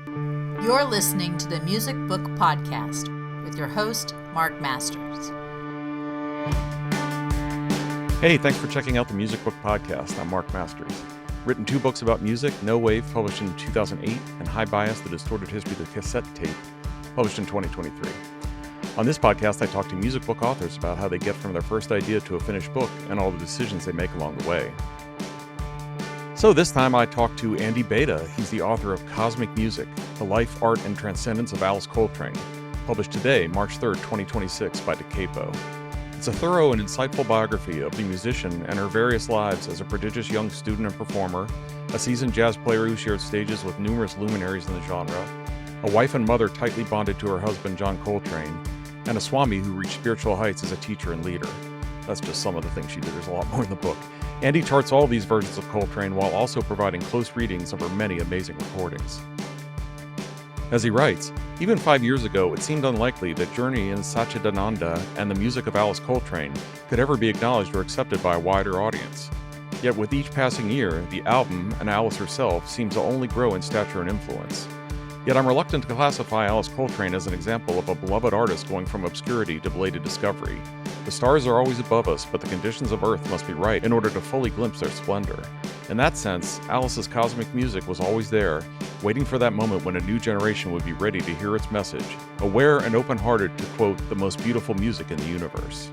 You're listening to the Music Book Podcast with your host, Marc Masters. Hey, thanks for checking out the Music Book Podcast. I'm Marc Masters. Written 2 books about music, No Wave, published in 2008, and High Bias, The Distorted History of the Cassette Tape, published in 2023. On this podcast, I talk to music book authors about how they get from their first idea to a finished book and all the decisions they make along the way. So this time I talked to Andy Beda. He's the author of Cosmic Music, The Life, Art, and Transcendence of Alice Coltrane, published today, March 3rd, 2026 by Da Capo. It's a thorough and insightful biography of the musician and her various lives as a prodigious young student and performer, a seasoned jazz player who shared stages with numerous luminaries in the genre, a wife and mother tightly bonded to her husband John Coltrane, and a Swami who reached spiritual heights as a teacher and leader. That's just some of the things she did. There's a lot more in the book. Andy charts all these versions of Coltrane while also providing close readings of her many amazing recordings. As he writes, even 5 years ago, it seemed unlikely that Journey in Satchidananda and the music of Alice Coltrane could ever be acknowledged or accepted by a wider audience. Yet with each passing year, the album, and Alice herself, seems to only grow in stature and influence. Yet I'm reluctant to classify Alice Coltrane as an example of a beloved artist going from obscurity to belated discovery. The stars are always above us, but the conditions of Earth must be right in order to fully glimpse their splendor. In that sense, Alice's cosmic music was always there, waiting for that moment when a new generation would be ready to hear its message, aware and open-hearted to quote, the most beautiful music in the universe.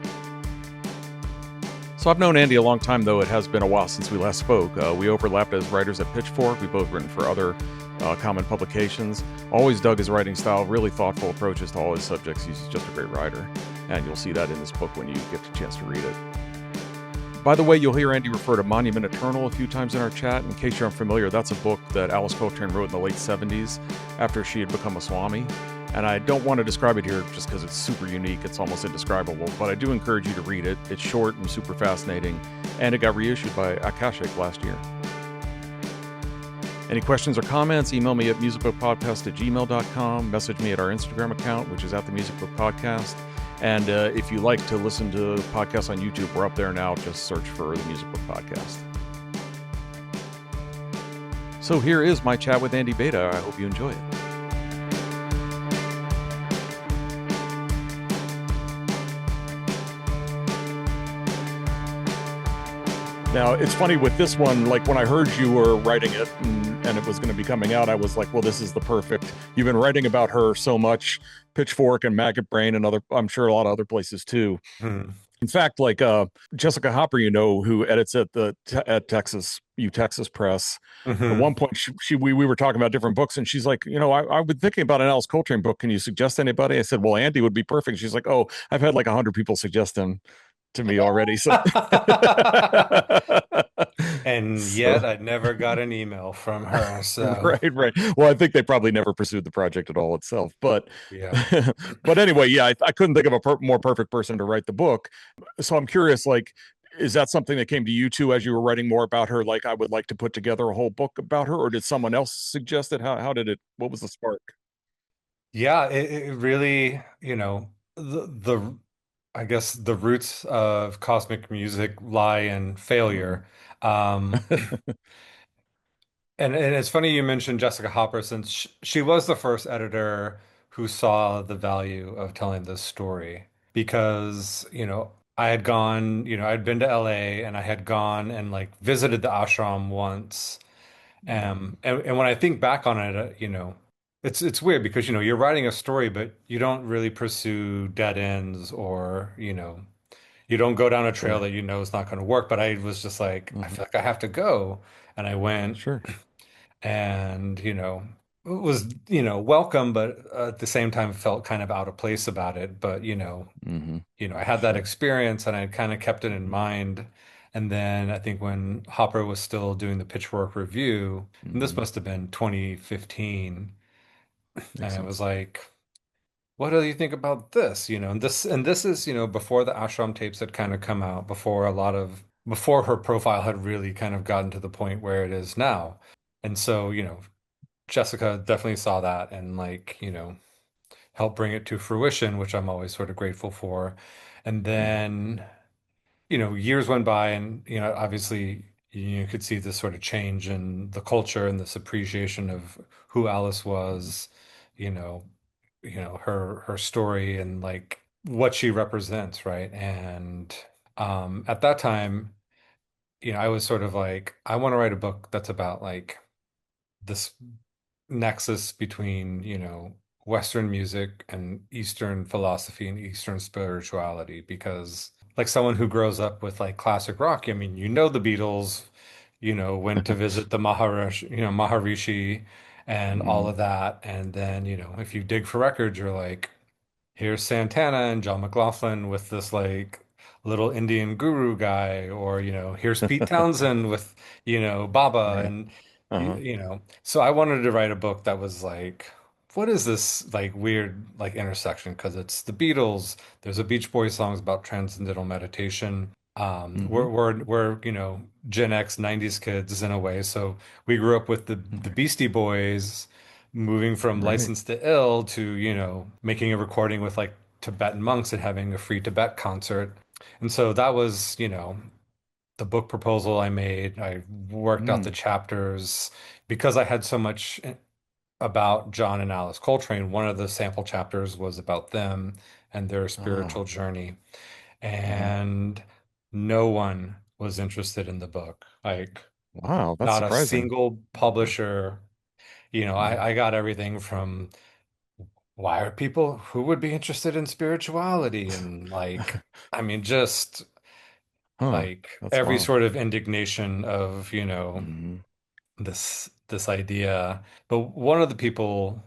So I've known Andy a long time, though it has been a while since we last spoke. We overlapped as writers at Pitchfork. We've both written for other common publications. Always dug his writing style, really thoughtful approaches to all his subjects. He's just a great writer. And you'll see that in this book when you get the chance to read it. By the way, you'll hear Andy refer to Monument Eternal a few times in our chat. In case you're unfamiliar, that's a book that Alice Coltrane wrote in the late 70s after she had become a Swami. And I don't want to describe it here just because it's super unique. It's almost indescribable, but I do encourage you to read it. It's short and super fascinating, and it got reissued by Akashic last year. Any questions or comments, email me at musicbookpodcast@gmail.com, message me at our Instagram account, which is at the Music Book Podcast. And if you like to listen to podcasts on YouTube, we're up there now. Just search for the Music Book Podcast. So here is my chat with Andy Beda. I hope you enjoy it. Now, it's funny with this one, like when I heard you were writing it and it was going to be coming out, I was like, well, this is the perfect. You've been writing about her so much, Pitchfork and Maggot Brain and other, I'm sure a lot of other places too. In fact, like Jessica Hopper, who edits at Texas Press. At one point, we were talking about different books, and she's like, I've been thinking about an Alice Coltrane book. Can you suggest anybody? I said, well, Andy would be perfect. She's like, oh, I've had like 100 people suggest him to me already. So, and yet I never got an email from her. So right. Well, I think they probably never pursued the project at all itself. But yeah. But anyway, yeah, I couldn't think of a more perfect person to write the book. So I'm curious, like, is that something that came to you too as you were writing more about her? Like, I would like to put together a whole book about her, or did someone else suggest it? How did it? What was the spark? Yeah, it really, the I guess the roots of cosmic music lie in failure. And it's funny you mentioned Jessica Hopper, since she was the first editor who saw the value of telling this story. Because, I had gone, I'd been to LA, and I had gone and like visited the ashram once. And when I think back on it, it's weird because, you're writing a story, but you don't really pursue dead ends, or, you don't go down a trail that is not going to work. But I was just like, I feel like I have to go. And I went. Sure. And, it was, welcome, but at the same time felt kind of out of place about it. But, I had that experience, and I kind of kept it in mind. And then I think when Hopper was still doing the Pitchfork review, and this must have been 2015, and it was like, what do you think about this? And this is, before the Ashram tapes had kind of come out, before her profile had really kind of gotten to the point where it is now. And so, Jessica definitely saw that and like, helped bring it to fruition, which I'm always sort of grateful for. And then, years went by, and, obviously you could see this sort of change in the culture and this appreciation of who Alice was, you know, her story and like what she represents, right? And at that time, I was sort of like, I want to write a book that's about like this nexus between, Western music and Eastern philosophy and Eastern spirituality, because like someone who grows up with like classic rock, I mean, the Beatles, went to visit the Maharishi and all Hmm. of that. And then, if you dig for records, you're like, here's Santana and John McLaughlin with this like little Indian guru guy, or here's Pete Townsend with Baba, Right. and Uh-huh. so I wanted to write a book that was like, what is this like weird like intersection? Because it's the Beatles, there's a Beach Boys songs about transcendental meditation. Hmm. We're Gen X 90s kids in a way, so we grew up with the Beastie Boys, moving from Right. License to Ill to, making a recording with like Tibetan monks and having a free Tibet concert. And so that was, the book proposal I made. I worked out the Mm. chapters because I had so much about John and Alice Coltrane. One of the sample chapters was about them and their spiritual Ah. journey. Hmm. And no one was interested in the book. Like, Wow, that's not a surprising. single publisher. Hmm. I got everything from, why are people who would be interested in spirituality, and like, I mean, just Huh. like That's every wild. sort of indignation of, Hmm. this idea. But one of the people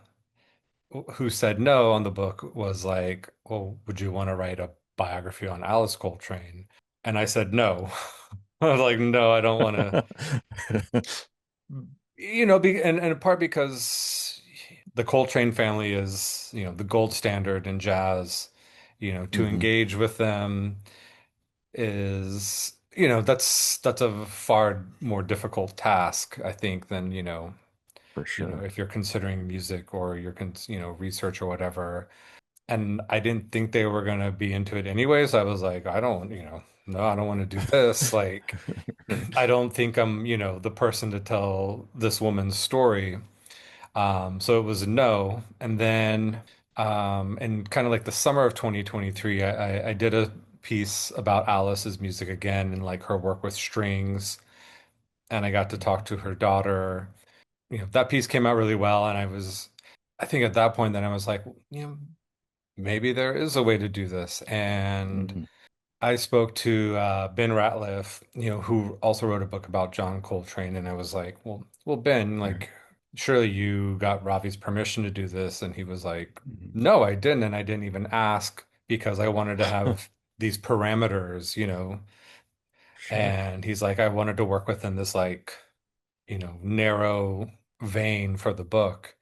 who said no on the book was like, well, would you want to write a biography on Alice Coltrane? And I said no. I was like, no, I don't want to. And in part because the Coltrane family is, the gold standard in jazz. To Hmm. engage with them is, that's a far more difficult task, I think, than, For sure. if you're considering music or research or whatever. And I didn't think they were going to be into it anyways. I was like, I don't, no, I don't want to do this. Like, I don't think I'm, the person to tell this woman's story. So it was a no. And then, in kind of like the summer of 2023, I did a piece about Alice's music again and like her work with strings. And I got to talk to her daughter. That piece came out really well. And I think at that point, then I was like, maybe there is a way to do this. And Hmm. I spoke to Ben Ratliff, who also wrote a book about John Coltrane, and I was like, well, Ben, Right. like, surely you got Ravi's permission to do this, and he was like, Hmm. no, I didn't, and I didn't even ask because I wanted to have these parameters, Sure. and he's like, I wanted to work within this like, narrow vein for the book.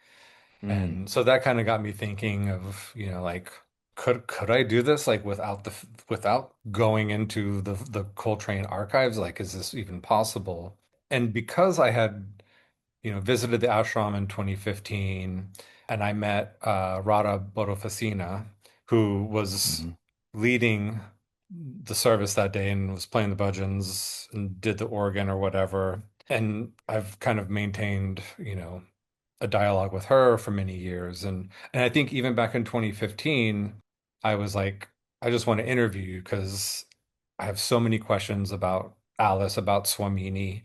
Mm. And so that kind of got me thinking of, like, could I do this like without going into the Coltrane archives? Like, is this even possible? And because I had, visited the ashram in 2015, and I met Radha Bodofacina, who was Hmm. leading the service that day and was playing the bhajans and did the organ or whatever. And I've kind of maintained, a dialogue with her for many years. And I think even back in 2015, I was like, I just want to interview you because I have so many questions about Alice, about Swamini.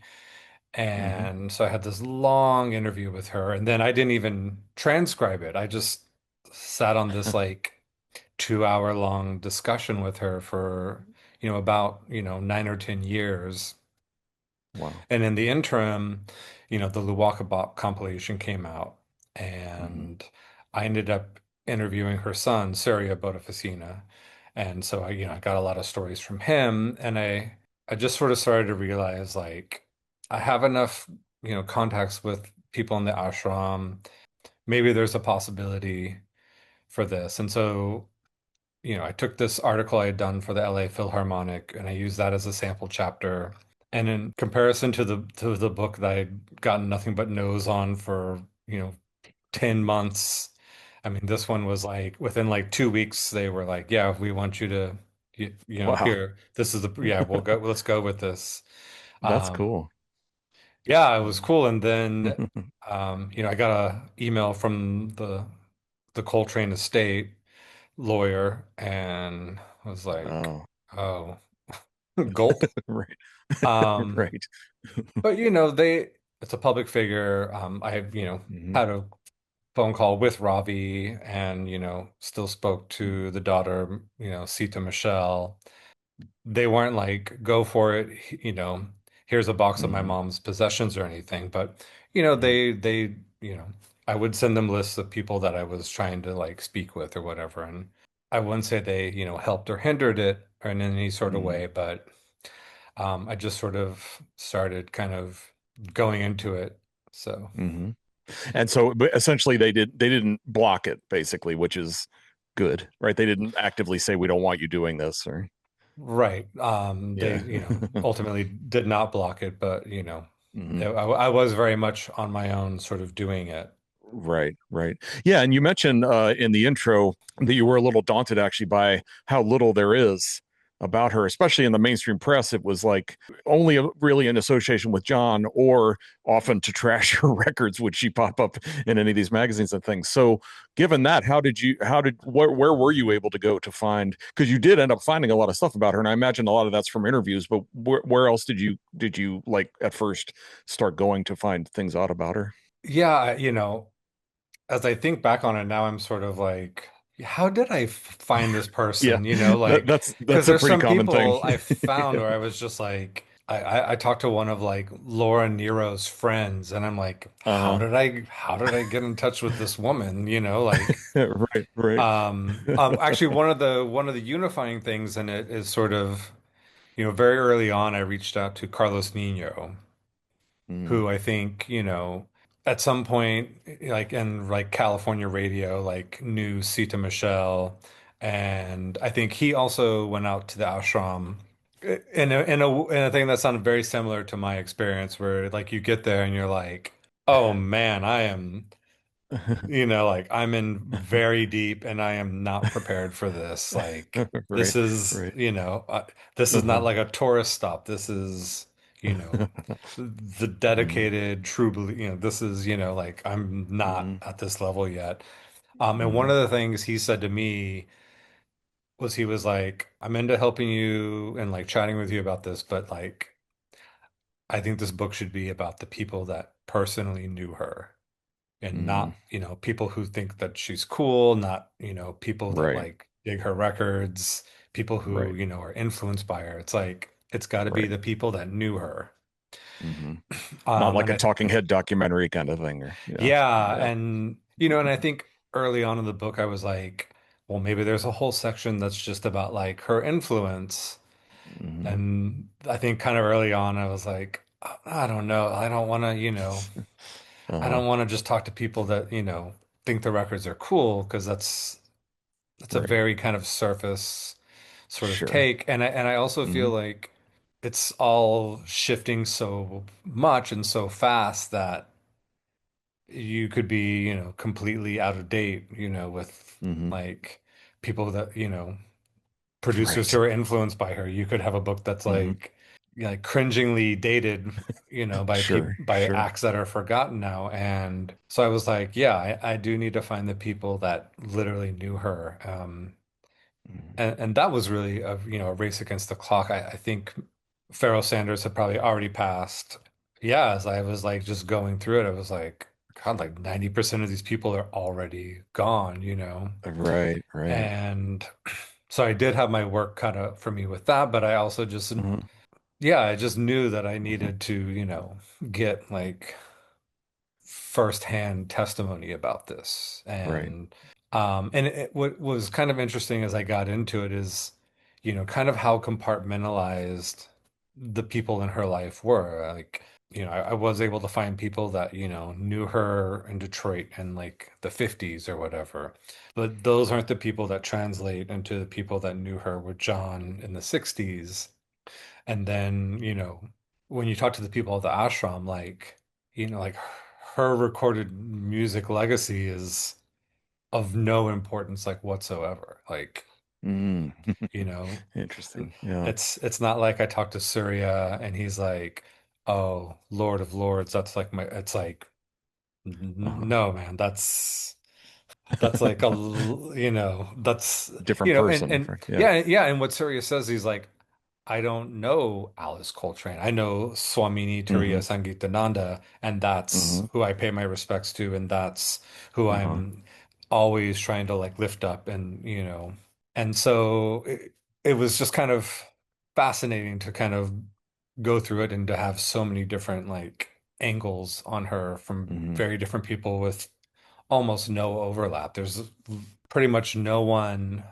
Hmm. And so I had this long interview with her, and then I didn't even transcribe it. I just sat on this like 2 hour long discussion with her for, about, 9 or 10 years. Wow. And in the interim, the Luwaka Bop compilation came out, Hmm. and I ended up interviewing her son, Surya Bodafacina. And so I got a lot of stories from him, and I just sort of started to realize like I have enough, contacts with people in the ashram. Maybe there's a possibility for this. And so, I took this article I had done for the LA Philharmonic and I used that as a sample chapter. And in comparison to the book that I'd gotten nothing but no's on for, 10 months, I mean, this one was like within like 2 weeks, they were like, yeah, we want you to, Wow. here, this is yeah, we'll go, let's go with this. That's Um, cool. Yeah, it was cool. And then, I got a email from the Coltrane estate lawyer, and I was like, Oh, oh, gulp. right. Um, Right. but it's a public figure. I, Hmm. had a phone call with Ravi, and, still spoke to the daughter, Sita Michelle. They weren't like, go for it, here's a box of my Hmm. mom's possessions or anything. But, Right. you know, I would send them lists of people that I was trying to like speak with or whatever. And I wouldn't say they, helped or hindered it or in any sort of Hmm. way, but I just sort of started kind of going into it. So, Hmm. And so, but essentially, they didn't block it, basically, which is good, right? They didn't actively say we don't want you doing this, or right. They, yeah. ultimately did not block it, but, Hmm. I was very much on my own sort of doing it. Right, right. Yeah, and you mentioned in the intro that you were a little daunted actually by how little there is about her, especially in the mainstream press. It was like only really in association with John, or often to trash her records, would she pop up in any of these magazines and things. So, given that, where were you able to go to find? Because you did end up finding a lot of stuff about her, and I imagine a lot of that's from interviews. But where else did you like at first start going to find things out about her? Yeah, as I think back on it now, I'm sort of like, how did I find this Yeah, person? that's Because a there's pretty some common thing. people I found Yeah. where I was just like, I talked to one of like Laura Nero's friends, and I'm like, Uh-huh. how did I get in touch with this woman? Right, right. Actually, one of the unifying things in it is sort of, very early on, I reached out to Carlos Nino, Mm, who I think, at some point, like in like California radio, like knew Sita Michelle. And I think he also went out to the ashram in a thing that sounded very similar to my experience, where like you get there and you're like, oh man, like I'm in very deep and I am not prepared for this. Like this right, is, right. this is not Uh-huh. like a tourist stop. This is, the Hmm. dedicated true belief, this is, like I'm not Hmm. at this level yet. And one Hmm. of the things he said to me was he was like, I'm into helping you and like chatting with you about this, but like I think this book should be about the people that personally knew her, and Hmm. not, people who think that she's cool, not, people that Right, like dig her records, people who, right, are influenced by her. It's like it's got to be right. the people that knew her. Hmm. Not like And a I think, talking head documentary kind of thing, or yeah, yeah. and and I think early on in the book I was like, well, maybe there's a whole section that's just about like her influence. Hmm. And I think kind of early on I was like, I don't know. I don't want to, I Uh-huh. don't want to just talk to people that, think the records are cool, because that's a Right. very kind of surface sort of Sure. take. And I also feel Hmm. like it's all shifting so much and so fast that you could be, completely out of date, with Hmm. like people that, producers who Right. are influenced by her. You could have a book that's Hmm. like cringingly dated, Sure, by sure. acts that are forgotten now. And so I was like, yeah, I do need to find the people that literally knew her. Mhm. And that was really a race against the clock. I think Pharoah Sanders had probably already passed. Yeah, as I was like just going through it, I was like, God, like 90% of these people are already gone. Right, right. And so I did have my work cut out for me with that, but I also just, Mhm. yeah, I just knew that I Mhm. needed to, get like firsthand testimony about this. Right. What was kind of interesting as I got into it is, kind of how compartmentalized the people in her life were. Like, I was able to find people that, knew her in Detroit in like the 50s or whatever. But those aren't the people that translate into the people that knew her with John in the 60s. And then, when you talk to the people at the ashram, like, like her recorded music legacy is of no importance like whatsoever. Like, Mm. you know, Interesting. Yeah. it's not like I talked to Surya and he's like, Oh, Lord of Lords, that's like it's like Uh-huh. no, man, that's like that's Different person. and Yeah. yeah, yeah, and what Surya says, he's like, I don't know Alice Coltrane. I know Swamini Turiya Hmm. Sangeetananda, and that's Hmm. who I pay my respects to, and that's who Uh-huh. I'm always trying to like lift up, and and so it was just kind of fascinating to kind of go through it and to have so many different like angles on her from Hmm. very different people with almost no overlap. There's pretty much no one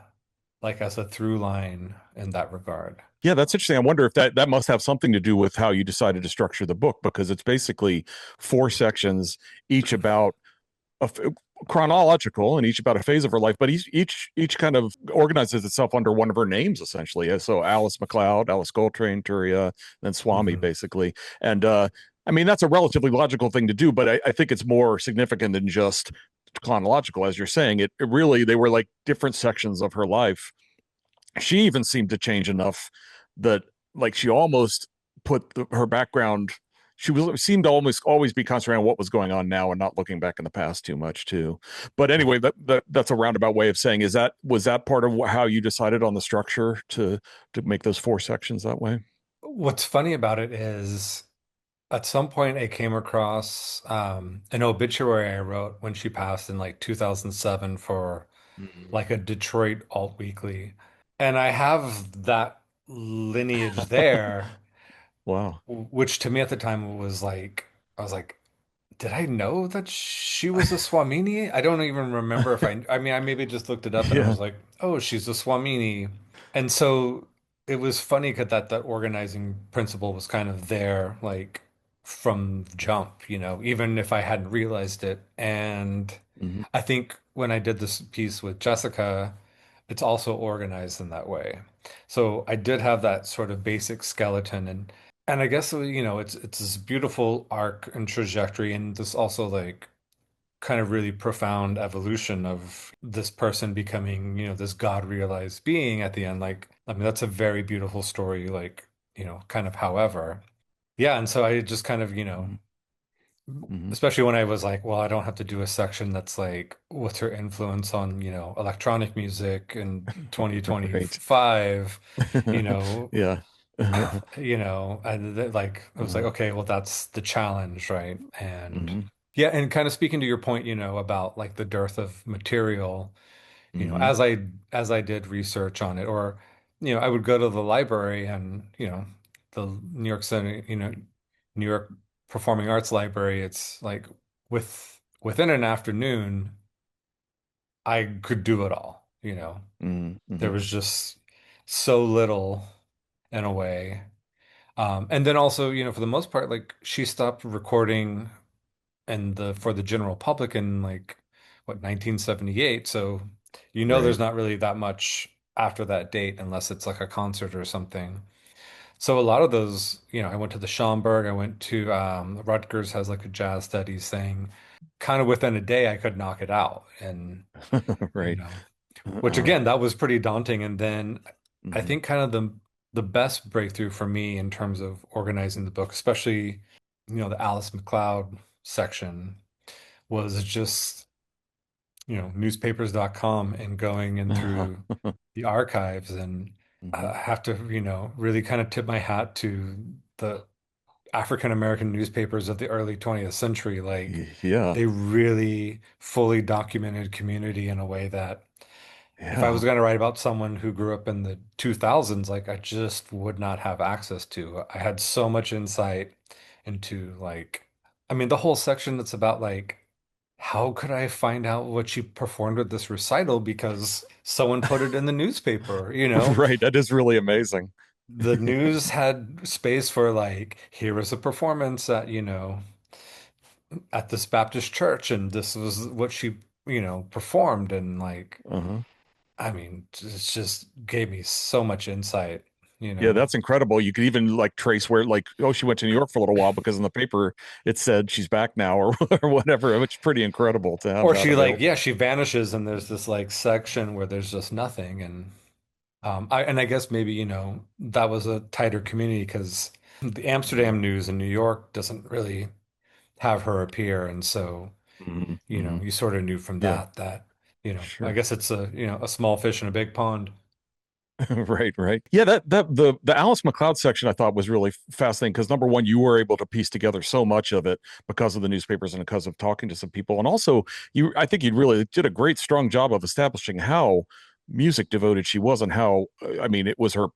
like as a through line in that regard. Yeah, that's interesting. I wonder if that must have something to do with how you decided to structure the book, because it's basically four sections, each about a chronological and each about a phase of her life, but each kind of organizes itself under one of her names essentially. So Alice McLeod, Alice Coltrane, Turia, then Swami, Hmm. basically. And I mean, that's a relatively logical thing to do, but I think it's more significant than just chronological, as you're saying. It really, they were like different sections of her life. She even seemed to change enough that, like, she almost put her background, she was seemed to almost always be concentrating on what was going on now and not looking back in the past too much too. But anyway, that's a roundabout way of saying, is that, was that part of how you decided on the structure to make those four sections that way? What's funny about it is at some point I came across an obituary I wrote when she passed in like 2007 for Mhm. like a Detroit alt weekly. And I have that lineage there, Wow. which to me at the time was like, I was like, did I know that she was a Swamini? I don't even remember if I mean, I maybe just looked it up and I Yeah. was like, oh, she's a Swamini. And so it was funny because that organizing principle was kind of there, like from jump, even if I hadn't realized it. And Hmm. I think when I did this piece with Jessica, it's also organized in that way. So I did have that sort of basic skeleton, and I guess it's this beautiful arc and trajectory, and this also like kind of really profound evolution of this person becoming, this God realized being at the end. Like, I mean, that's a very beautiful story, like, kind of however. Yeah, and so I just kind of, Hmm. Hmm. especially when I was like, well, I don't have to do a section that's like, what's her influence on, electronic music in Right. 2025, you know, Yeah. and like it was like, Uh, okay, well, that's the challenge, right? And hmm. yeah, and kind of speaking to your point, about like the dearth of material, Hmm. as I did research on it, or I would go to the library and the New York City, New York Performing Arts Library. It's like within an afternoon, I could do it all. There Hmm. was just so little in a way. And then also, for the most part, like she stopped recording and for the general public in like what 1978. So Right. there's not really that much after that date unless it's like a concert or something. So a lot of those, I went to the Schomburg, I went to Rutgers has like a jazz studies thing. Kind of within a day I could knock it out. And you Right. know, which Uh, again, that was pretty daunting. And then I mhm. think kind of the best breakthrough for me in terms of organizing the book, especially, the Alice McLeod section, was just, newspapers.com and going in through the archives. And Mhm. I have to, really kind of tip my hat to the African American newspapers of the early 20th century. Like Yeah. they really fully documented community in a way that if I was Yeah. going to write about someone who grew up in the 2000s, like I just would not have access to. I had so much insight into like, I mean, the whole section that's about like, how could I find out what she performed at this recital because someone put it in the newspaper, Right. That is really amazing. The news had space for like, here was a performance at, at this Baptist church, and this was what she, performed, and like, Uh-huh. I mean, it just gave me so much insight, you Yeah, know. that's incredible. You could even like trace where, like, oh, she went to New York for a little while because in the paper it said she's back now, or whatever, which is pretty incredible to have Or that she like, available. yeah, she vanishes and there's this like section where there's just nothing. And I guess maybe, that was a tighter community because the Yeah. Amsterdam News in New York doesn't really have her appear, and so Hmm. Hmm. you sort of knew from Yeah, that I sure. guess it's a a small fish in a big pond. Right, right. Yeah, the Alice McLeod section I thought was really fascinating because number one, you were able to piece together so much of it because of the newspapers and because of talking to some people, and also I think you really did a great, strong job of establishing how music devoted she was and how I mean it was her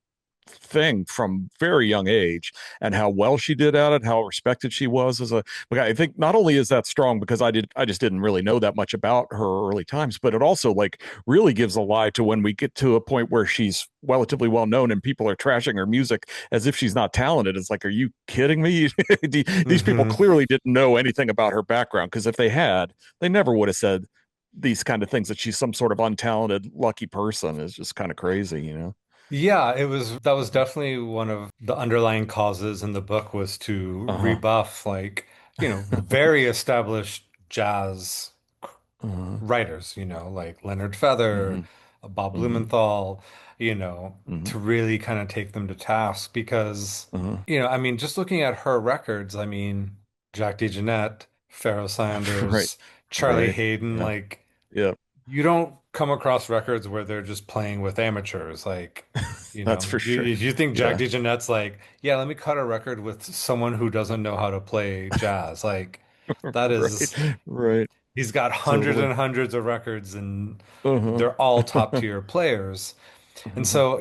thing from very young age and how well she did at it, how respected she was as a like I think not only is that strong because I just didn't really know that much about her early times, but it also like really gives a lie to when we get to a point where she's relatively well known and people are trashing her music as if she's not talented. It's like, are you kidding me? These people Hmm. clearly didn't know anything about her background because if they had, they never would have said these kind of things that she's some sort of untalented lucky person is just kind of crazy, you know. Yeah, it was that was definitely one of the underlying causes in the book was to Uh-huh. rebuff very established jazz Uh-huh. writers, like Leonard Feather, Mhm. Bob Mhm. Blumenthal, Mhm. to really kind of take them to task because, Uh-huh. I mean, just looking at her records, I mean, Jack DeJohnette, Pharoah Right. Sanders, Charlie Right. Hayden, Yeah. like Yeah. you don't come across records where they're just playing with amateurs. Like, That's for sure. if you think Jack Yeah. DeJohnette's like, yeah, let me cut a record with someone who doesn't know how to play jazz, like that Right. is. Right. He's got hundreds Totally. and hundreds of records, and Uh-huh. they're all top tier players. And Mhm. so,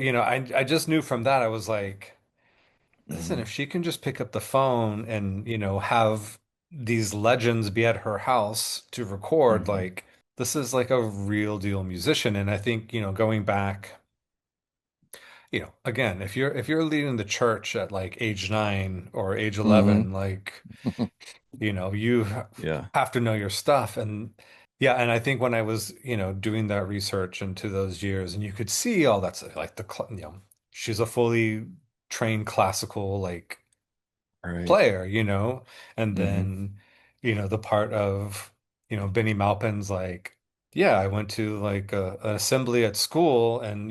I just knew from that, I was like, listen, Mhm. if she can just pick up the phone and, have these legends be at her house to record, Mhm. like, this is like a real deal musician. And I think, going back, again, if you're leading the church at like age 9 or age Mhm. 11, like, you Yeah. have to know your stuff. And yeah, and I think when I was, doing that research into those years and you could see all that stuff, like she's a fully trained classical like Right. player, and Mhm. then, the part of, Benny Maupin's like, yeah, I went to like an assembly at school and,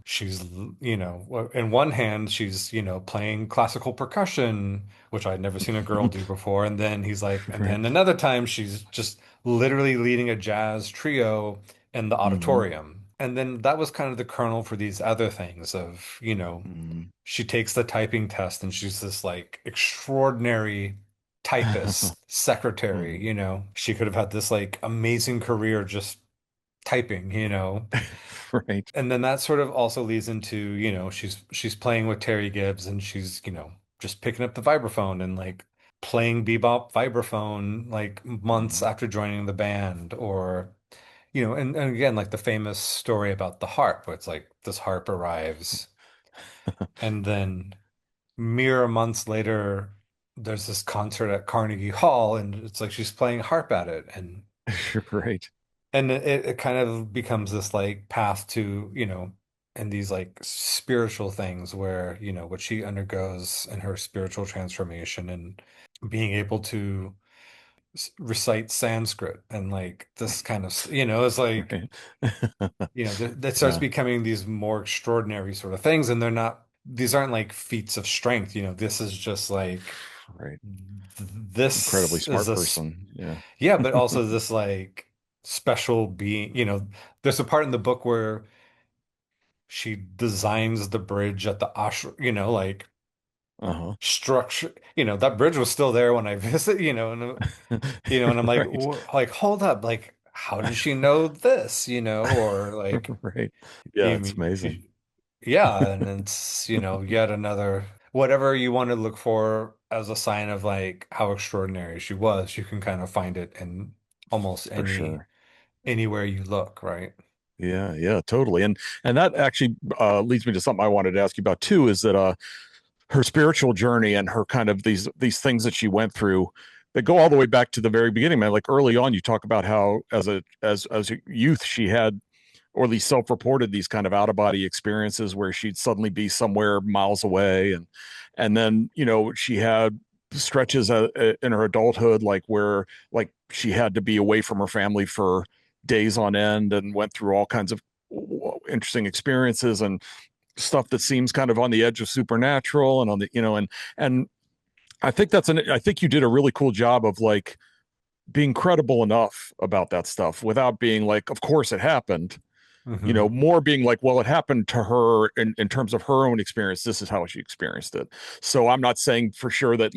she's, in one hand, she's, playing classical percussion, which I'd never seen a girl do before. And then he's like, and Right. then another time she's just literally leading a jazz trio in the Mhm. auditorium. And then that was kind of the kernel for these other things of, Mhm. she takes the typing test and she's this like extraordinary typist, secretary, Mhm. She could have had this like amazing career just typing. Right. And then that sort of also leads into, she's playing with Terry Gibbs and she's, just picking up the vibraphone and like playing bebop vibraphone like months Mhm. after joining the band or and again like the famous story about the harp where it's like this harp arrives and then mere months later, there's this concert at Carnegie Hall, and it's like she's playing harp at it, Right. and it kind of becomes this like path to, and these like spiritual things where, what she undergoes in her spiritual transformation and being able to recite Sanskrit and like this kind of, it's like, Right. that starts Yeah. becoming these more extraordinary sort of things, and these aren't like feats of strength, this is just like Right. Incredibly this is smart person. Yeah. yeah, but also this like special being, there's a part in the book where she designs the bridge at the ashram, like Uh-huh. structure, that bridge was still there when I visit, and I'm like, Right. Like, hold up, like, how did she know this, or like, Right. Yeah, you it's mean, amazing. yeah, and it's, yet another, whatever you want to look for as a sign of like how extraordinary she was, you can kind of find it in almost For sure. anywhere you look, right? Yeah, yeah, totally. And that actually leads me to something I wanted to ask you about too, is that her spiritual journey and her kind of these things that she went through that go all the way back to the very beginning, man. Like early on, you talk about how as a youth she had, or at least self-reported, these kind of out-of-body experiences where she'd suddenly be somewhere miles away, and then she had stretches in her adulthood like where like she had to be away from her family for days on end and went through all kinds of interesting experiences, and stuff that seems kind of on the edge of supernatural and on the, and I think you did a really cool job of like being credible enough about that stuff without being like, of course it happened, Hmm. more being like, well, it happened to her in terms of her own experience. This is how she experienced it. So I'm not saying for sure that,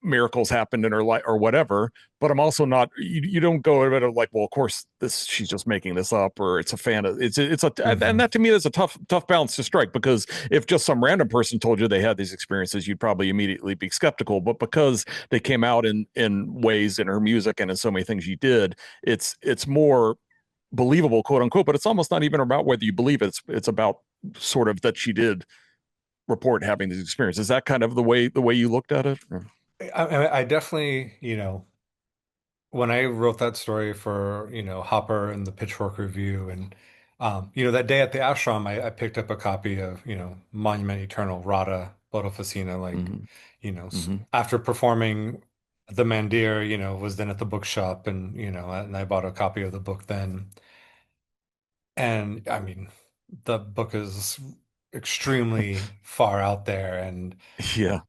miracles happened in her life or whatever, but I'm also not, you don't go about it like, well, of course this, she's just making this up, or it's a fan of, and Hmm. that to me is a tough balance to strike, because if just some random person told you they had these experiences, you'd probably immediately be skeptical. But because they came out in ways in her music and in so many things she did, it's more believable, quote unquote. But it's almost not even about whether you believe it. It's about sort of that she did report having these experiences. Is that kind of the way you looked at it? I definitely, when I wrote that story for, Hopper and the Pitchfork Review, and that day at the ashram, I picked up a copy of, Monument Eternal, Radha Bodhofacina, like, Mm-hmm. after performing the Mandir, was then at the bookshop, and I bought a copy of the book then. And I mean, the book is extremely far out there. And Yeah.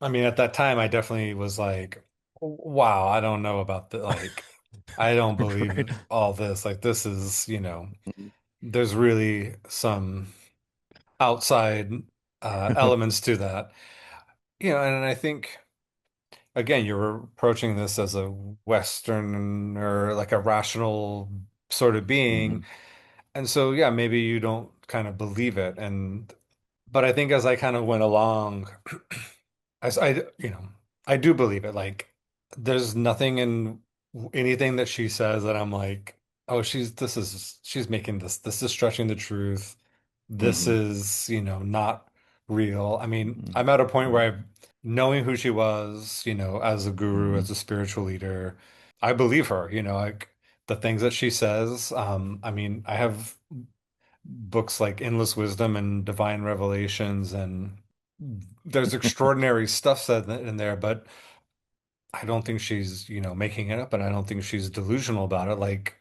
I mean, at that time, I definitely was like, wow, I don't know about the, like, I don't believe Right. all this. Like, this is, there's really some outside elements to that. And I think, again, you're approaching this as a Westerner, like a rational sort of being. Hmm. And so, yeah, maybe you don't kind of believe it. But I think as I kind of went along, as I do believe it. Like, there's nothing in anything that she says that I'm like, oh, she's making this is stretching the truth. This Hmm. is, not real. I mean, Hmm. I'm at a point where knowing who she was, as a guru, Hmm. as a spiritual leader, I believe her, like the things that she says. I mean, I have books like Endless Wisdom and Divine Revelations, and there's extraordinary stuff said in there, but I don't think she's, making it up, and I don't think she's delusional about it. Like,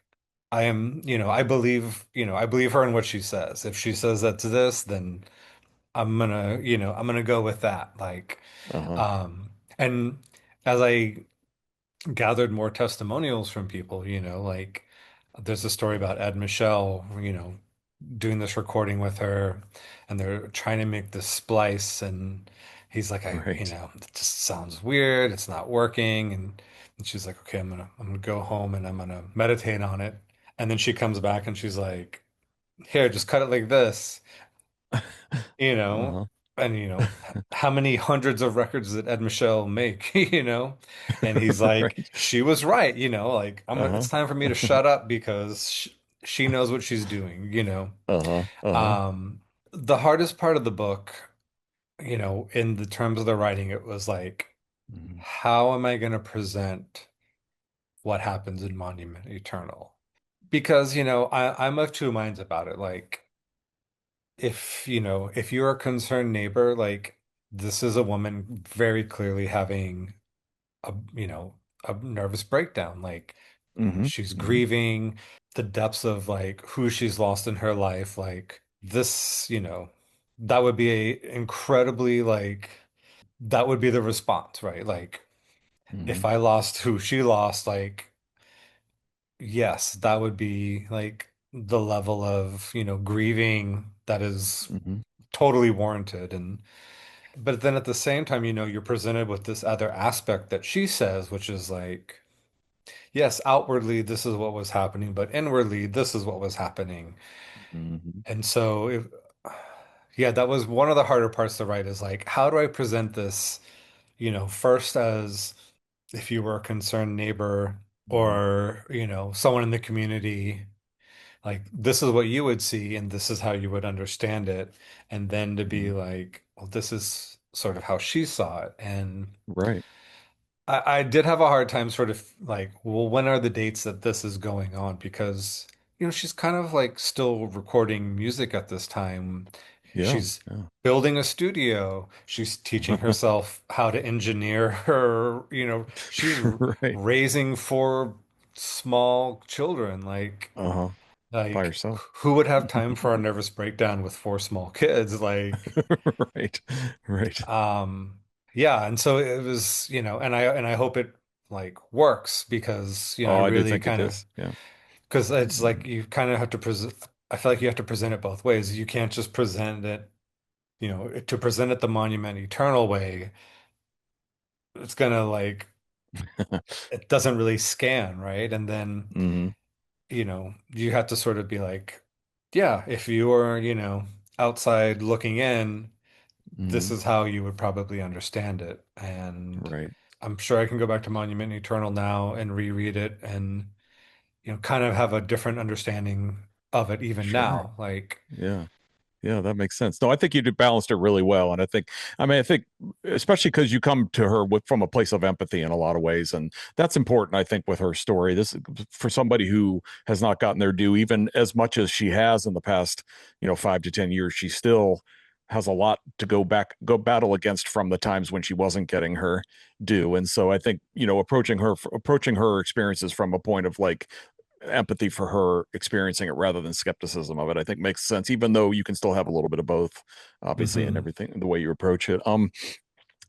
I am, I believe her in what she says. If she says that's this, then I'm gonna go with that. Like, Uh-huh. and as I gathered more testimonials from people, like there's a story about Ed Michelle, doing this recording with her, and they're trying to make this splice, and he's like, Right. it just sounds weird, it's not working, and she's like, okay, I'm gonna go home and I'm gonna meditate on it. And then she comes back and she's like, here, just cut it like this, you know, Uh-huh. and how many hundreds of records did Ed Michelle make, And he's like, Right. she was right, like Uh-huh. it's time for me to shut up because she knows what she's doing, Uh-huh. Uh-huh. Um, the hardest part of the book, in the terms of the writing, it was like, Hmm. how am I going to present what happens in Monument Eternal? Because, I'm of two minds about it. Like, if you're a concerned neighbor, like, this is a woman very clearly having a nervous breakdown. Like, Hmm. she's Hmm. grieving the depths of like who she's lost in her life. Like, this, that would be a incredibly like, that would be the response, right? Like, Hmm. if I lost who she lost, like, yes, that would be like the level of, grieving that is Hmm. totally warranted. And but then at the same time, you're presented with this other aspect that she says, which is like, yes, outwardly this is what was happening, but inwardly this is what was happening. Hmm. And so yeah, that was one of the harder parts to write, is like, how do I present this, first as if you were a concerned neighbor or, someone in the community, like, this is what you would see and this is how you would understand it. And then to be Hmm. like, well, this is sort of how she saw it. And Right. I did have a hard time sort of like, well, when are the dates that this is going on? Because, she's kind of like still recording music at this time. Yeah. She's Yeah. building a studio. She's teaching herself how to engineer her, she's Right. raising four small children. Like, Uh-huh. by Like, herself. who would have time for a nervous breakdown with four small kids? Like, Right. Right. um, yeah, and so it was, and I hope it like works because, I Oh, I do really think it kind of is. Yeah. because it's Mhm. like you kind of have to present. I feel like you have to present it both ways. You can't just present it, to present it the Monument Eternal way. It's gonna like it doesn't really scan, right? And then, Hmm. you have to sort of be like, yeah, if you were, outside looking in, this Hmm. is how you would probably understand it. And Right. I'm sure I can go back to Monument Eternal now and reread it and, kind of have a different understanding of it even Sure. now. Like, Yeah. Yeah, that makes sense. No, I think you did balanced it really well, and I think, especially because you come to her from a place of empathy in a lot of ways, and that's important. I think with her story, this for somebody who has not gotten their due, even as much as she has in the past, 5 to 10 years, she still has a lot to go battle against from the times when she wasn't getting her due. And so I think, approaching her experiences from a point of like empathy for her experiencing it rather than skepticism of it, I think makes sense, even though you can still have a little bit of both, obviously, in hmm. everything, the way you approach it.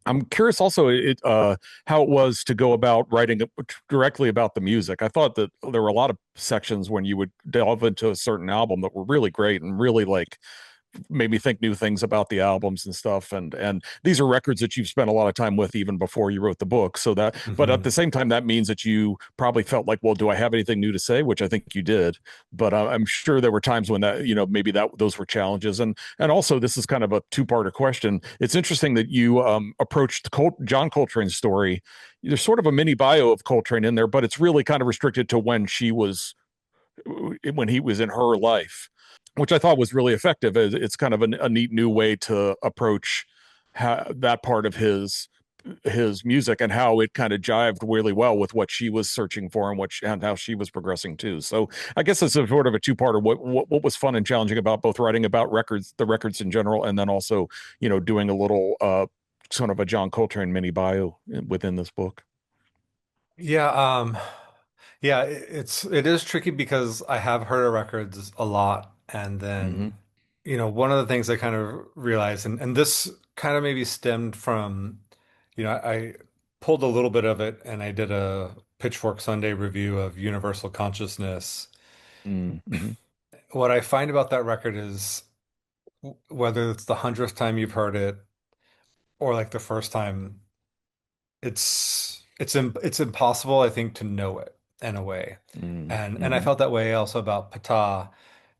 I'm curious also how it was to go about writing directly about the music. I thought that there were a lot of sections when you would delve into a certain album that were really great and really like made me think new things about the albums and stuff, and these are records that you've spent a lot of time with even before you wrote the book, so that, but at Hmm. the same time that means that you probably felt like, well, do I have anything new to say, which I think you did, but I'm sure there were times when that, maybe that those were challenges. And also, this is kind of a two-parter question. It's interesting that you approached John Coltrane's story. There's sort of a mini bio of Coltrane in there, but it's really kind of restricted to when he was in her life, which I thought was really effective. It's kind of a neat new way to approach that part of his music and how it kind of jived really well with what she was searching for and and how she was progressing too. So I guess it's a sort of a two-parter. What was fun and challenging about both writing about the records in general, and then also doing a little sort of a John Coltrane mini bio within this book. Yeah, yeah, it is tricky because I have heard of records a lot, and Mm-hmm. then, one of the things I kind of realized, and this kind of maybe stemmed from, I pulled a little bit of it, and I did a Pitchfork Sunday review of Universal Consciousness. Mm-hmm. What I find about that record is whether it's the 100th time you've heard it or like the first time, it's impossible, I think, to know it in a way. And I Mm-hmm. felt that way also about Ptah.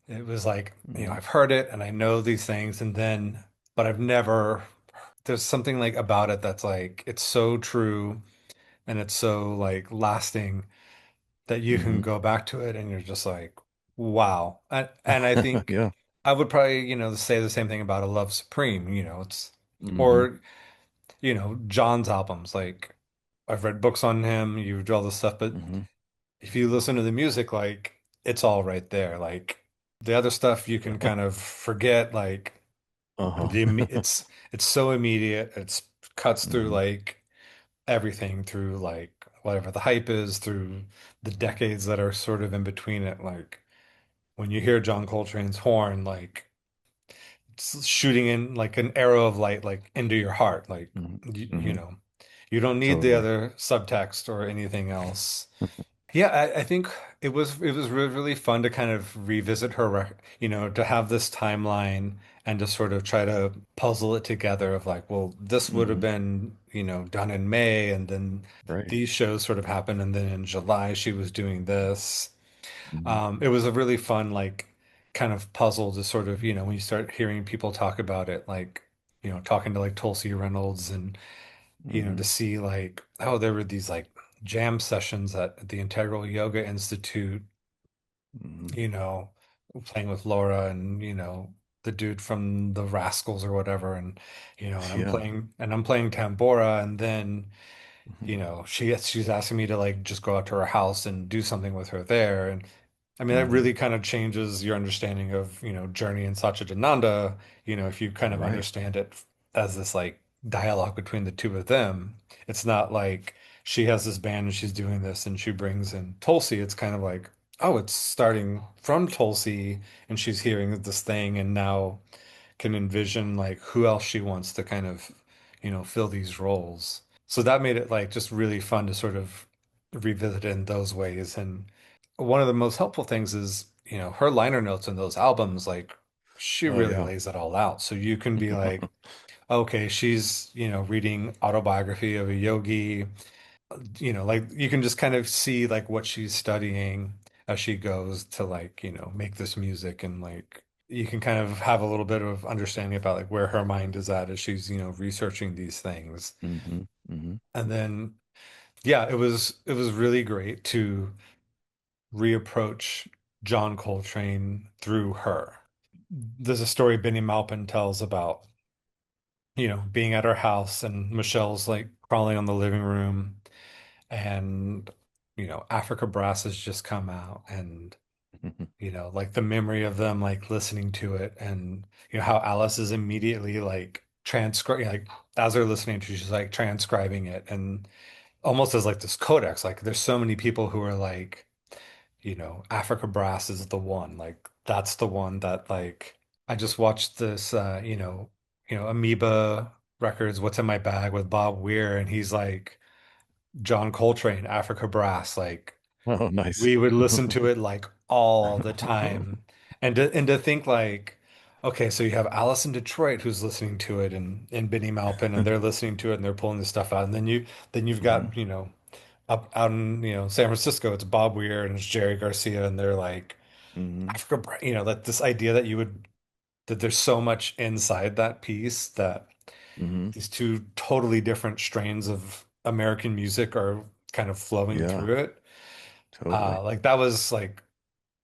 It was like, Mm-hmm. I've heard it and I know these things, and then but I've never there's something like about it that's like it's so true and it's so like lasting that you can Mm-hmm. go back to it and you're just like, wow. And I think Yeah. I would probably, say the same thing about A Love Supreme, it's Mm-hmm. or John's albums. Like, I've read books on him, you read all this stuff, but Mm-hmm. if you listen to the music, like it's all right there. Like the other stuff you can kind of forget. Like Uh-huh. it's so immediate. It's cuts through Hmm. like everything, through like whatever the hype is, through the decades that are sort of in between it. Like when you hear John Coltrane's horn, like it's shooting in like an arrow of light, like into your heart. Like Hmm. you, you Hmm. know, you don't need the Totally. other subtext or anything else. Yeah, I think it was really, really fun to kind of revisit her, to have this timeline and to sort of try to puzzle it together of like, well, this would have Hmm. been, done in May, and then Right. these shows sort of happened, and then in July she was doing this. Hmm. It was a really fun, like, kind of puzzle to sort of, when you start hearing people talk about it, like, talking to like Tulsi Reynolds and, Hmm. to see like, oh, there were these like jam sessions at the Integral Yoga Institute, Hmm. you know, playing with Laura and, the dude from the Rascals or whatever. And, and I'm Yeah. playing tambora. And then, Hmm. she's asking me to like just go out to her house and do something with her there. And I mean, that Hmm. really kind of changes your understanding of, Journey and Satchidananda, if you kind of Right. understand it as this like dialogue between the two of them. It's not like she has this band and she's doing this and she brings in Tulsi. It's kind of like, oh, it's starting from Tulsi and she's hearing this thing and now can envision like who else she wants to kind of, fill these roles. So that made it like just really fun to sort of revisit it in those ways. And one of the most helpful things is, her liner notes in those albums, like she Oh really yeah. lays it all out. So you can be like, okay, she's, reading autobiography of a yogi, like you can just kind of see like what she's studying as she goes to like, make this music and like you can kind of have a little bit of understanding about like where her mind is at as she's, researching these things. Hmm. Hmm. And then yeah, it was really great to reapproach John Coltrane through her. There's a story Benny Maupin tells about, being at her house and Michelle's like crawling on the living room and Africa Brass has just come out and like the memory of them like listening to it and how Alice is immediately like transcribing like as they're listening to she's like transcribing it and almost as like this codex like there's so many people who are like Africa Brass is the one like that's the one that like I just watched this Amoeba Records What's in My Bag with Bob Weir and he's like John Coltrane, Africa Brass, like Oh, nice. we would listen to it like all the time. And to think like, okay, so you have Alice in Detroit who's listening to it and Benny Maupin and they're listening to it and they're pulling this stuff out. And then you've Hmm. got, up out in, San Francisco, it's Bob Weir and it's Jerry Garcia and they're like Hmm. Africa, that this idea that there's so much inside that piece that Hmm. these two totally different strains of American music are kind of flowing Yeah, through it. totally. Like that was like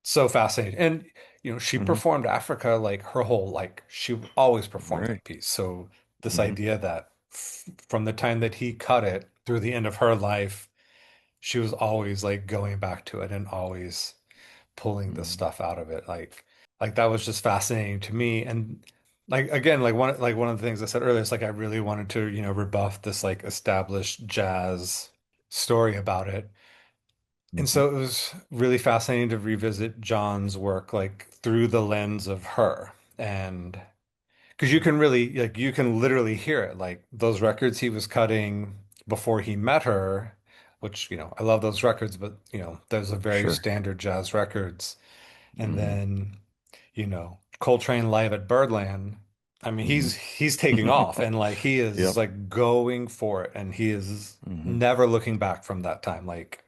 so fascinating. And she Hmm. performed Africa like her whole like she always performed Right. that piece. So this Hmm. idea that from the time that he cut it through the end of her life, she was always like going back to it and always pulling the Hmm. stuff out of it. Like that was just fascinating to me. And like again, like one of the things I said earlier, it's like I really wanted to, rebuff this like established jazz story about it. And Hmm. so it was really fascinating to revisit John's work like through the lens of her. And because you can really like you can literally hear it. Like those records he was cutting before he met her, which, I love those records, but those are very Sure. standard jazz records. And Hmm. then, Coltrane live at Birdland. I mean, Hmm. he's taking off and like he is Yep. like going for it and he is Hmm. never looking back from that time. Like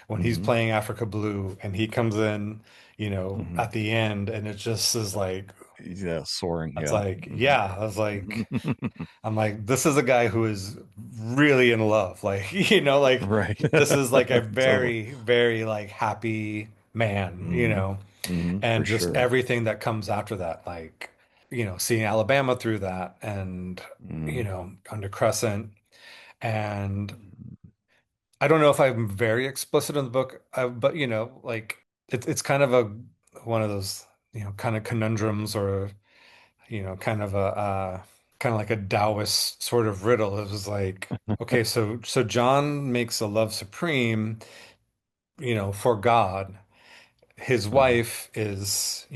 when he's Hmm. playing Africa Blue and he comes in, Hmm. at the end and it just is like Yeah, soaring. it's Yeah. like, Hmm. yeah, I was like I'm like, this is a guy who is really in love. Like, like Right. this is like a Totally. very, very like happy man, Hmm. Hmm. For and just sure. everything that comes after that, like, seeing Alabama through that and, Hmm. under Crescent. And I don't know if I'm very explicit in the book, but, like it's kind of a one of those, kind of conundrums or kind of kind of like a Taoist sort of riddle. It was like, okay, so John makes a love supreme, for God. His Uh-huh. wife is,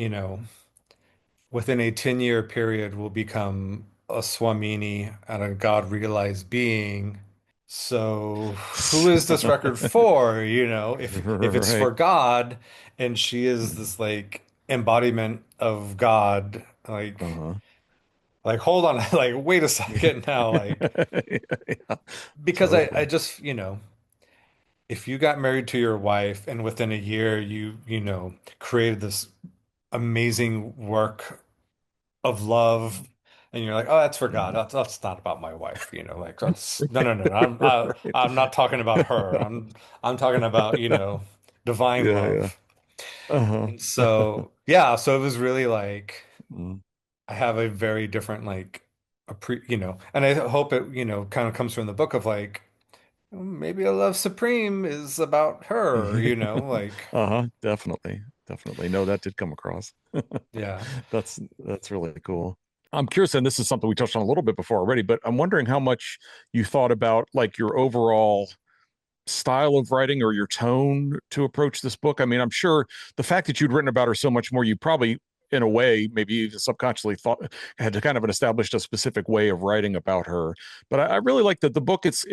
within a 10-year period will become a Swamini and a God realized being. So who is this record for? If it's for Right. God and she is Mhm. this like embodiment of God, Uh-huh. like, hold on, like, wait a second now, like, Yeah, because I totally. just, if you got married to your wife and within a year you created this amazing work of love and you're like, oh, that's for God. Mhm. That's not about my wife, like that's no, no, no, no. Right. I'm not talking about her. I'm talking about, divine Yeah, yeah. love. Uh-huh. And so, yeah, so it was really like Mm. I have a very different like and I hope it, kind of comes from the book of like maybe a love supreme is about her, like Uh-huh. Definitely. Definitely. No, that did come across. yeah. That's really cool. I'm curious, and this is something we touched on a little bit before already, but I'm wondering how much you thought about like your overall style of writing or your tone to approach this book? I mean, I'm sure the fact that you'd written about her so much more, you probably, in a way, maybe even subconsciously thought had to kind of established a specific way of writing about her. But I really like that the book. It's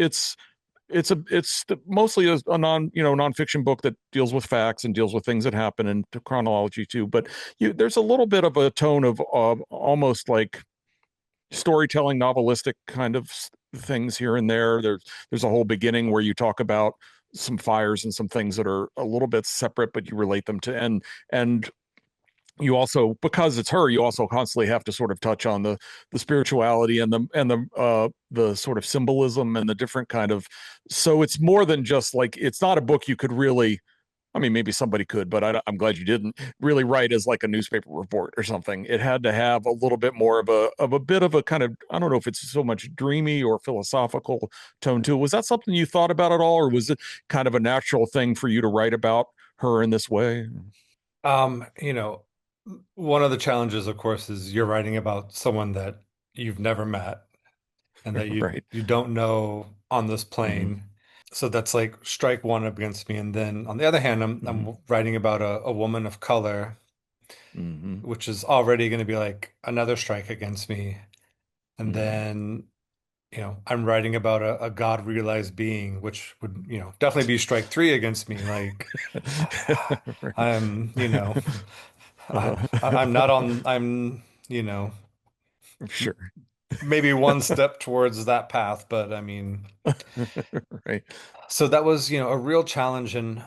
mostly a nonfiction book that deals with facts and deals with things that happen and chronology too. But there's a little bit of a tone of almost like storytelling, novelistic kind of things here and there. There's a whole beginning where you talk about some fires and some things that are a little bit separate, but you relate them to and you also, because it's her, you also constantly have to sort of touch on the spirituality and the sort of symbolism and the different kind of. So it's more than just like, it's not a book you could really, I mean, maybe somebody could, but I'm glad you didn't really write as like a newspaper report or something. It had to have a little bit more of a bit of a kind of, I don't know if it's so much dreamy or philosophical tone to it. Was that something you thought about at all, or was it kind of a natural thing for you to write about her in this way? You know, one of the challenges, of course, is you're writing about someone that you've never met and that you Right. you don't know on this Hmm. plane. So that's like strike one against me. And then on the other hand, Hmm. I'm writing about a woman of color, Hmm. which is already going to be like another strike against me. And Hmm. then, I'm writing about a God realized being, which would, definitely be strike three against me. Like Right. I'm, Uh, I'm not on, you know, sure. maybe one step towards that path, but I mean, Right. so that was, a real challenge. And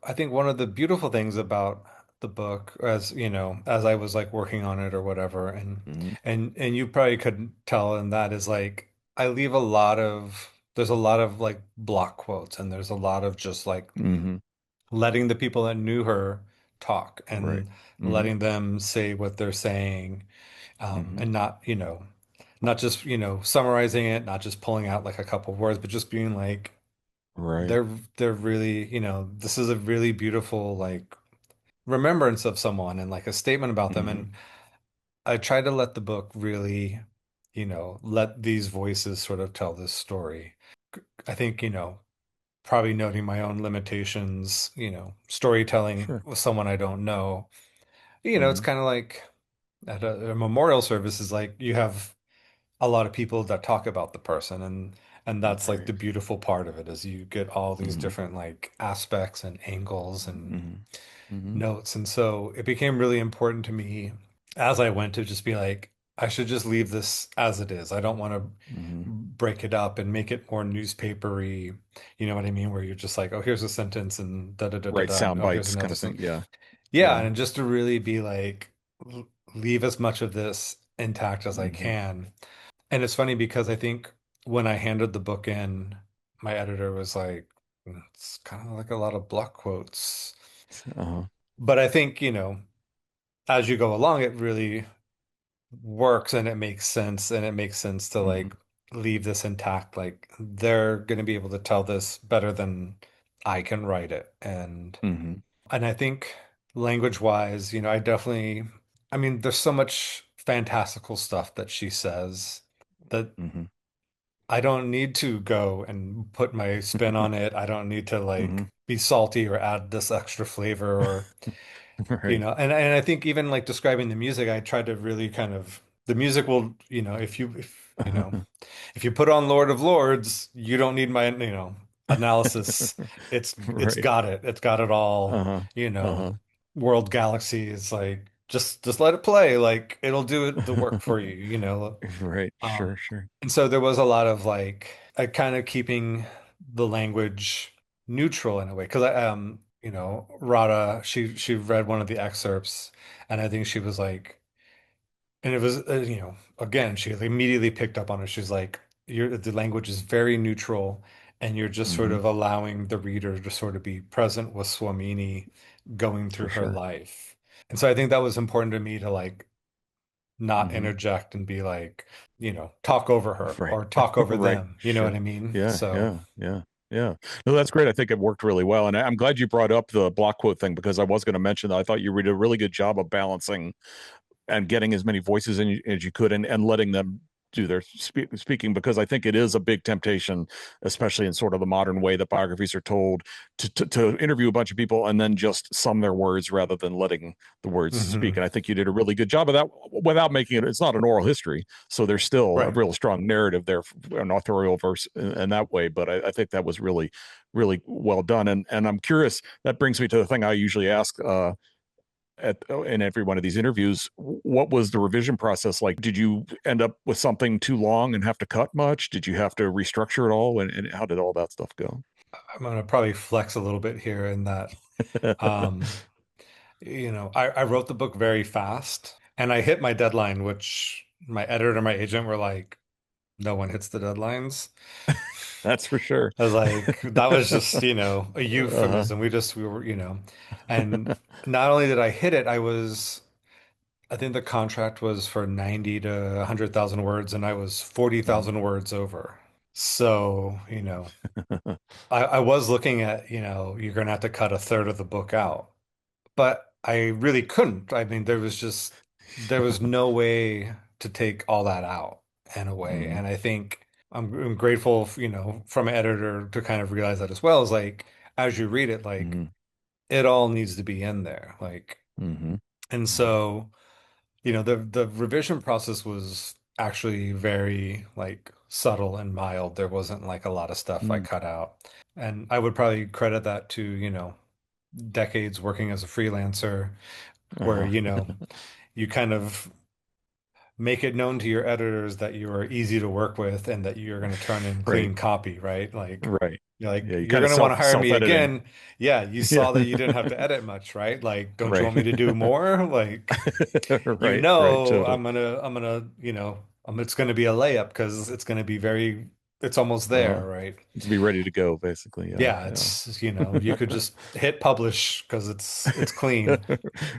I think one of the beautiful things about the book, as I was like working on it or whatever, and Hmm. and you probably couldn't tell, and that is like I leave there's a lot of like block quotes, and there's a lot of just like Hmm. letting the people that knew her talk Right. and Hmm. letting them say what they're saying, Hmm. and not, not just, summarizing it, not just pulling out like a couple of words, but just being like, Right. they're they're really, this is a really beautiful like remembrance of someone and like a statement about them. Hmm. And I try to let the book really, let these voices sort of tell this story. I think, probably noting my own limitations, storytelling Sure. with someone I don't know. It's Hmm. kind of like at a memorial service is like you have a lot of people that talk about the person, and that's like Right. the beautiful part of it is you get all these Hmm. different like aspects and angles and Hmm. Hmm. notes. And so it became really important to me as I went to just be like, I should just leave this as it is. I don't want to Hmm. break it up and make it more newspapery. You know what I mean? Where you're just like, oh, here's a sentence and da da da da Right. da, and Sound oh, here's bites kind another of thing. thing. Yeah. Yeah, Yeah. and just to really be like, leave as much of this intact as I Hmm. can. And it's funny because I think when I handed the book in, my editor was like, it's kind of like a lot of block quotes. Uh-huh. But I think, as you go along, it really works and it makes sense. And it makes sense to Hmm. like leave this intact. Like they're going to be able to tell this better than I can write it. Hmm. And I think language wise, I mean, there's so much fantastical stuff that she says that Hmm. I don't need to go and put my spin on it. I don't need to Hmm. like be salty or add this extra flavor or, Right. and I think even like describing the music, I tried to really kind of the music will, if you put on Lord of Lords, you don't need my, analysis. It's Right. got it. It's got it all, Uh-huh. Uh-huh. world galaxies, like just let it play. Like it'll do the work for you, Right. Sure, Um, sure. and so there was a lot of like kind of keeping the language neutral in a way. Because Rada, she read one of the excerpts, and I think she was like, and it was again, she immediately picked up on it. She's like, the language is very neutral, and you're just sort Hmm. of allowing the reader to sort of be present with Swamini going For through her sure. life. And so I think that was important to me to like not Hmm. interject and be like, talk over her Right. or talk over Right. them. You know what Sure. I mean? Yeah, So, yeah, yeah, yeah. No, that's great. I think it worked really well. And I'm glad you brought up the block quote thing because I was going to mention that I thought you did a really good job of balancing and getting as many voices in as you could and letting them do their speaking, because I think it is a big temptation, especially in sort of the modern way that biographies are told, to interview a bunch of people and then just sum their words rather than letting the words speak. Hmm. And I think you did a really good job of that without making it, it's not an oral history. So there's still a Right. real strong narrative there, an authorial verse in that way. But I think that was really, really well done. And I'm curious, that brings me to the thing I usually ask in every one of these interviews. What was the revision process like? Did you end up with something too long and have to cut much? Did you have to restructure it all? And how did all that stuff go? I'm gonna probably flex a little bit here in that, um, I wrote the book very fast and I hit my deadline, which my editor and my agent were like, no one hits the deadlines. That's for sure. I was like, that was just, a Uh-huh. euphemism. We were, and not only did I hit it, I think the contract was for 90 to 100,000 words, and I was Mhm. 40,000 words over. So, I was looking at, you're going to have to cut a third of the book out, but I really couldn't. I mean, there was no way to take all that out in a way. Mhm. And I think I'm grateful, from an editor to kind of realize that as well, is like, as you read it, like, Mhm. it all needs to be in there. Like, Mhm. and Mhm. so, the revision process was actually very like subtle and mild. There wasn't like a lot of stuff I Mhm. cut out. And I would probably credit that to, decades working as a freelancer where, Uh-huh. you kind of make it known to your editors that you are easy to work with and that you're going to turn in Right. clean copy, right? Right. Yeah, you You're kind of going to want to hire me self-editing. again. Yeah, you Yeah. saw that you didn't have to edit much, right? Like, don't you Right. want me to do more? Like, Right, right, totally. it's going to be a layup because it's almost Uh-huh. there, right? To be ready to go, basically. Yeah, Yeah, yeah. it's, you could just hit publish because it's clean.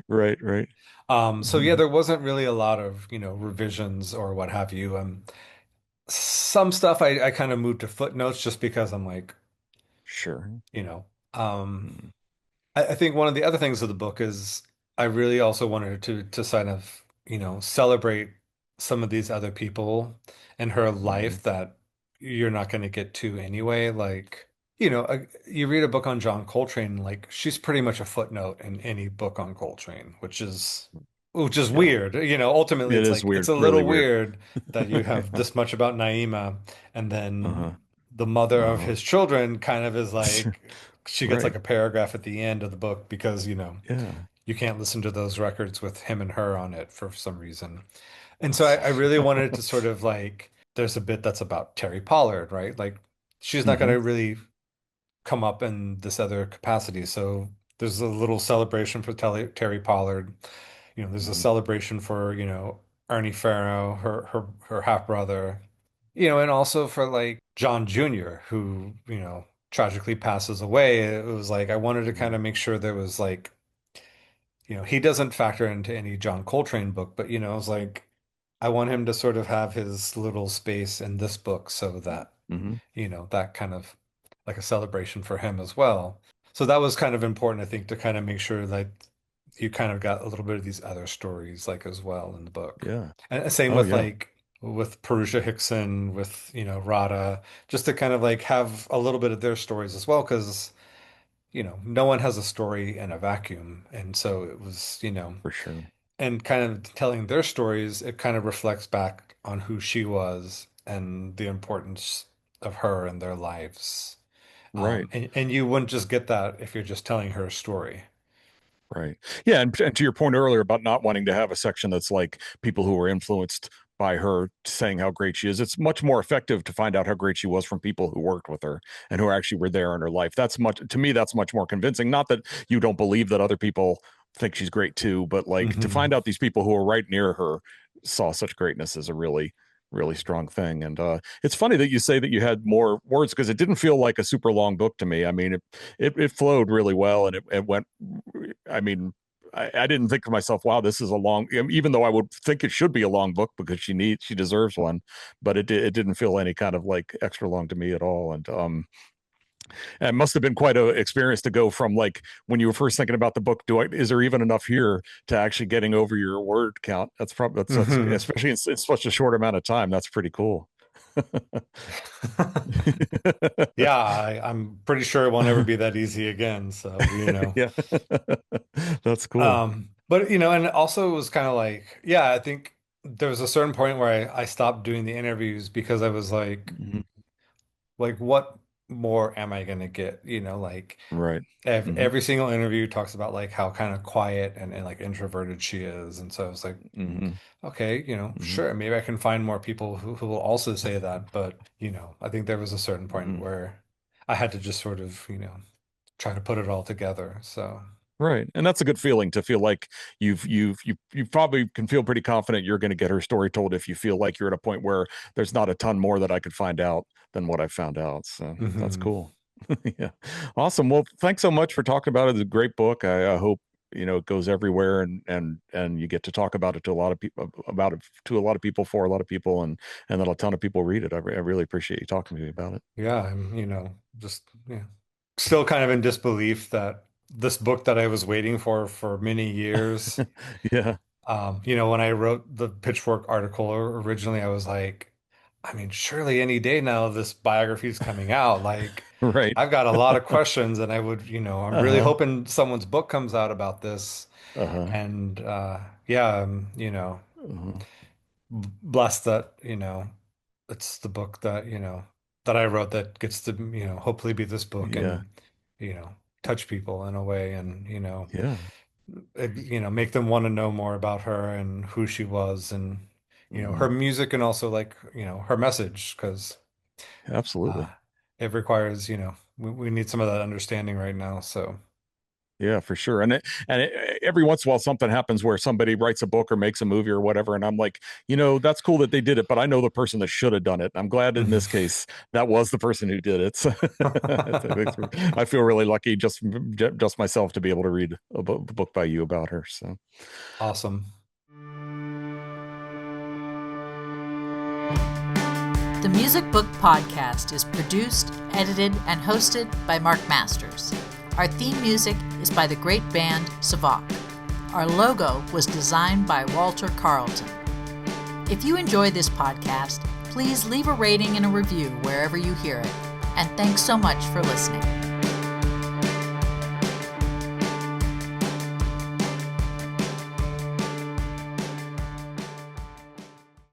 Right, right. So yeah, Mhm. there wasn't really a lot of, revisions or what have you. Some stuff I kind of moved to footnotes just because I'm like, Sure. you know, um, Mhm. I think one of the other things of the book is I really also wanted to kind of, celebrate some of these other people in her Mhm. life that you're not going to get to anyway. Like, you read a book on John Coltrane, like she's pretty much a footnote in any book on Coltrane, which is Yeah. weird. Ultimately It it's is like it's weird, a really little weird. weird that you have this much about Naima and then Uh-huh. the mother of Uh-huh. his children kind of is like she gets like Right. a paragraph at the end of the book because, Yeah. you can't listen to those records with him and her on it for some reason. And so I That's really wanted to sort of like, there's a bit that's about Terry Pollard, right? Like, she's not going hmm to really come up in this other capacity. So there's a little celebration for Terry Pollard. There's a hmm celebration for, Ernie Farrow, her half brother, and also for like John Jr., who, tragically passes away. It was like I wanted to kind of make sure there was like, he doesn't factor into any John Coltrane book, but it was like I want him to sort of have his little space in this book so that, hmm that kind of like a celebration for him as well. So that was kind of important, I think, to kind of make sure that you kind of got a little bit of these other stories like as well in the book. Yeah. And same Oh, with yeah, like with Purusha Hickson, with, Radha, just to kind of like have a little bit of their stories as well, because no one has a story in a vacuum. And so it was, for sure. and kind of telling their stories, it kind of reflects back on who she was and the importance of her and their lives. Right. And you wouldn't just get that if you're just telling her story. Right. Yeah, and to your point earlier about not wanting to have a section that's like people who were influenced by her saying how great she is, it's much more effective to find out how great she was from people who worked with her and who actually were there in her life. That's much, to me, that's much more convincing. Not that you don't believe that other people think she's great too, but like to Hmm. find out these people who are right near her saw such greatness is a really, really strong thing. And it's funny that you say that you had more words, because it didn't feel like a super long book to me. I mean, it flowed really well, and it went, I mean, I didn't think to myself, wow, this is a long, even though I would think it should be a long book because she deserves one, but it didn't feel any kind of like extra long to me at all. And And it must have been quite an experience to go from like when you were first thinking about the book, is there even enough here, to actually getting over your word count. That's probably that's Hmm. especially in such a short amount of time. That's pretty cool. Yeah, I'm pretty sure it won't ever be that easy again. So, Yeah. That's cool. but and also it was kind of like, yeah, I think there was a certain point where I stopped doing the interviews because I was Mhm. like, what more am I gonna get? Right. Hmm. Every single interview talks about like how kind of quiet and like introverted she is. And so I was like, Hmm. okay, Hmm. sure, maybe I can find more people who will also say that. But, I think there was a certain point Hmm. where I had to just sort of, try to put it all together. So, Right. And that's a good feeling, to feel like you probably can feel pretty confident you're going to get her story told, if you feel like you're at a point where there's not a ton more that I could find out than what I found out. So that's mhm. cool. Yeah. Awesome. Well, thanks so much for talking about it. It's a great book. I hope it goes everywhere, and you get to talk about it to a lot of people, about it to a lot of people, for a lot of people, and that a ton of people read it. I really appreciate you talking to me about it. Yeah, I'm, just still kind of in disbelief that this book that I was waiting for many years. Yeah. When I wrote the Pitchfork article originally, I was like, I mean, surely any day now this biography is coming out. Like, Right. I've got a lot of questions, and I'm really Uh-huh. hoping someone's book comes out about this. Uh-huh. And yeah, I'm, Uh-huh. blessed that, it's the book that, that I wrote that gets to, hopefully be this book Yeah. and, touch people in a way and, Yeah. make them want to know more about her and who she was and, her Mhm. music and also like, her message because uh, Absolutely. it requires, we need some of that understanding right now. So, Yeah, for sure. And every once in a while something happens where somebody writes a book or makes a movie or whatever, and I'm like, that's cool that they did it, but I know the person that should have done it. I'm glad in this case that was the person who did it. So I feel really lucky, just myself, to be able to read a book by you about her. So awesome. The Music Book Podcast is produced, edited, and hosted by Marc Masters. Our theme music is by the great band Savak. Our logo was designed by Walter Carlton. If you enjoy this podcast, please leave a rating and a review wherever you hear it. And thanks so much for listening.